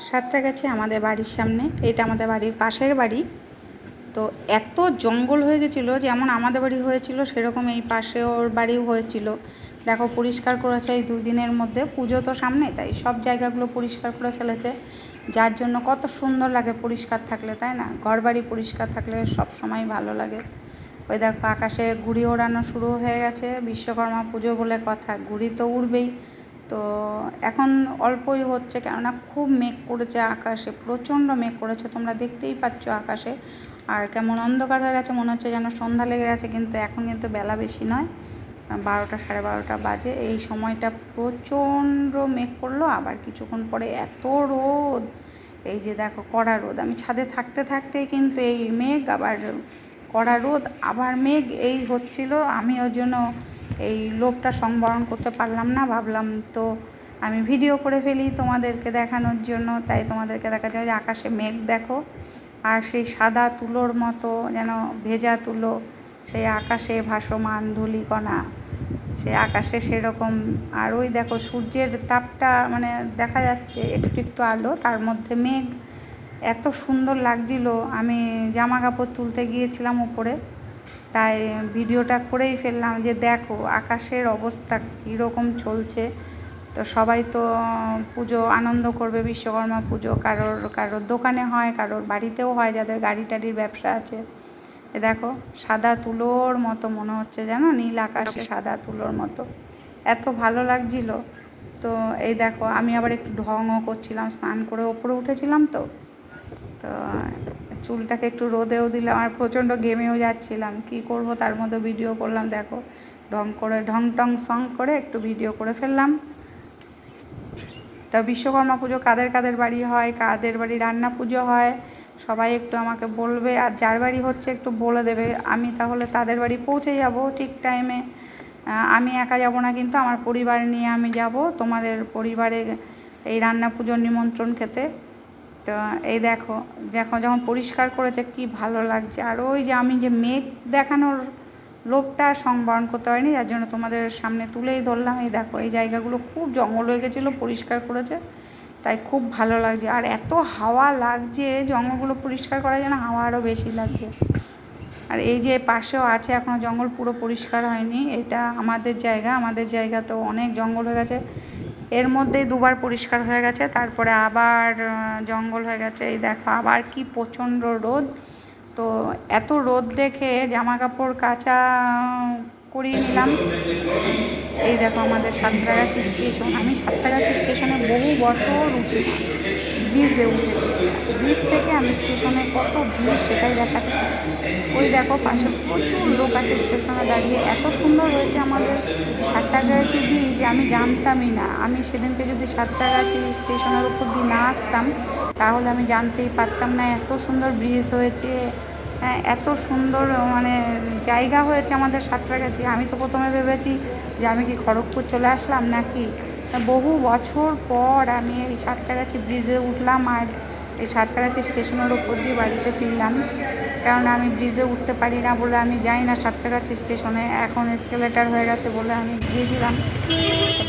সাঁতরাগাছি আমাদের বাড়ির সামনে, এটা আমাদের বাড়ির পাশের বাড়ি। তো এত জঙ্গল হয়ে গেছিলো, যেমন আমাদের বাড়ি হয়েছিল সেরকম এই পাশে ওর বাড়িও হয়েছিল। দেখো পরিষ্কার করেছে এই 2 দিনের মধ্যে, পুজো তো সামনে, তাই সব জায়গাগুলো পরিষ্কার করে ফেলেছে। যার জন্য কত সুন্দর লাগে পরিষ্কার থাকলে, তাই না? ঘর বাড়ি পরিষ্কার থাকলে সব সময় ভালো লাগে। ওই দেখো আকাশে ঘুড়ি ওড়ানো শুরু হয়ে গেছে, বিশ্বকর্মা পুজো বলে কথা, ঘুড়ি তো উড়বেই। তো এখন অল্পই হচ্ছে, কেননা খুব মেঘ করেছে আকাশে, প্রচণ্ড মেঘ করেছে, তোমরা দেখতেই পাচ্ছ আকাশে। আর কেমন অন্ধকার হয়ে গেছে, মনে হচ্ছে যেন সন্ধ্যা লেগে গেছে, কিন্তু এখন কিন্তু বেলা বেশি নয়, 12টা 12:30 বাজে। এই সময়টা প্রচণ্ড মেঘ করলো, আবার কিছুক্ষণ পরে এত রোদ, এই যে দেখো কড়া রোদ। আমি ছাদে থাকতে থাকতেই কিন্তু এই মেঘ, আবার কড়া রোদ, আবার মেঘ, এই হচ্ছিল। আমি ওর জন্য এই লোভটা সংবরণ করতে পারলাম না, ভাবলাম তো আমি ভিডিও করে ফেলি তোমাদেরকে দেখানোর জন্য। তাই তোমাদেরকে দেখা যায় যে আকাশে মেঘ দেখো, আর সেই সাদা তুলোর মতো, যেন ভেজা তুলো, সেই আকাশে ভাসমান ধূলিকণা, সে আকাশে সেরকম। আর ওই দেখো সূর্যের তাপটা মানে দেখা যাচ্ছে, একটু একটু আলো, তার মধ্যে মেঘ, এত সুন্দর লাগছিল। আমি জামা কাপড় তুলতে গিয়েছিলাম উপরে, তাই ভিডিওটা করেই ফেললাম যে দেখো আকাশের অবস্থা কীরকম চলছে। তো সবাই তো পুজো আনন্দ করবে, বিশ্বকর্মা পুজো, কারোর কারোর দোকানে হয়, কারোর বাড়িতেও হয়, যাদের গাড়ি টাড়ির ব্যবসা আছে। এ দেখো সাদা তুলোর মতো মনে হচ্ছে, যেন নীল আকাশে সাদা তুলোর মতো, এত ভালো লাগছিল। তো এই দেখো আমি আবার একটু ঢংও করছিলাম, স্নান করে ওপরে উঠেছিলাম, তো চুলটাকে একটু রোদেও দিলাম, আর প্রচণ্ড ঘেমেও যাচ্ছিলাম, কি করব, তার মধ্যে ভিডিও করলাম। দেখো ঢং করে, ঢং টং সং করে একটু ভিডিও করে ফেললাম। তা বিশ্বকর্মা পুজো কাদের কাদের বাড়ি হয়, কাদের বাড়ি রান্না পুজো হয়, সবাই একটু আমাকে বলবে, আর যার বাড়ি হচ্ছে একটু বলে দেবে, আমি তাহলে তাদের বাড়ি পৌঁছে যাব ঠিক টাইমে। আমি একা যাব না, কিন্তু আমার পরিবার নিয়ে আমি যাব তোমাদের পরিবারে এই রান্না পুজোর নিমন্ত্রণ খেতে। তো এই দেখো যখন পরিষ্কার করেছে কি ভালো লাগছে। আর ওই যে আমি যে মেঘ দেখানোর লোভটা সংবরণ করতে পারিনি, যার জন্য তোমাদের সামনে তুলেই ধরলাম। এই দেখো এই জায়গাগুলো খুব জঙ্গল হয়ে গেছিলো, পরিষ্কার করেছে, তাই খুব ভালো লাগছে। আর এত হাওয়া লাগছে, জঙ্গলগুলো পরিষ্কার করার জন্য হাওয়া আরও বেশি লাগছে। আর এই যে পাশেও আছে এখনও জঙ্গল, পুরো পরিষ্কার হয়নি, এটা আমাদের জায়গা, আমাদের জায়গা তো অনেক জঙ্গল হয়ে গেছে। এর মধ্যেই 2বার পরিষ্কার হয়ে গেছে, তারপরে আবার জঙ্গল হয়ে গেছে। এই দেখো আবার কি প্রচণ্ড রোদ। তো এত রোদ দেখে জামা কাপড় কাচা করিয়ে নিলাম। এই দেখো আমাদের সাঁতরাগাছি স্টেশন, আমি সাঁতরাগাছি স্টেশনে বহু বছর উঠেছি, ব্রিজে উঠেছি, ব্রিজ থেকে আমি স্টেশনে কত ভিড় সেটাই দেখাচ্ছি। ওই দেখো পাশে প্রচুর লোক আছে স্টেশনে দাঁড়িয়ে, এত সুন্দর হয়েছে আমাদের সাঁতরাগাছি ব্রিজ, আমি জানতামই না। আমি সেদিনকে যদি সাঁতরাগাছি স্টেশনের উপর দিয়ে না আসতাম, তাহলে আমি জানতেই পারতাম না এত সুন্দর ব্রিজ হয়েছে, এত সুন্দর মানে জায়গা হয়েছে আমাদের সাঁতরাগাছি। আমি তো প্রথমে ভেবেছি যে আমি কি খড়গপুর চলে আসলাম নাকি। বহু বছর পর আমি এই সাঁতরাগাছি ব্রিজে উঠলাম, আর এই সাঁতরাগাছি স্টেশনের উপর দিয়ে বাড়িতে ফিরলাম। কারণ আমি ব্রিজে উঠতে পারি না বলে আমি যাই না সাঁতরাগাছি স্টেশনে, এখন এসকেলেটার হয়ে গেছে বলে আমি গিয়েছিলাম।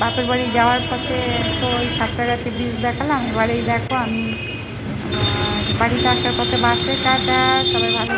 বাপের বাড়ি যাওয়ার পথে তো ওই সাঁতরাগাছি ব্রিজ দেখালাম। এবারেই দেখো আমি বাড়িতে আসার পথে বাসে, টাটা, সবাই ভালো।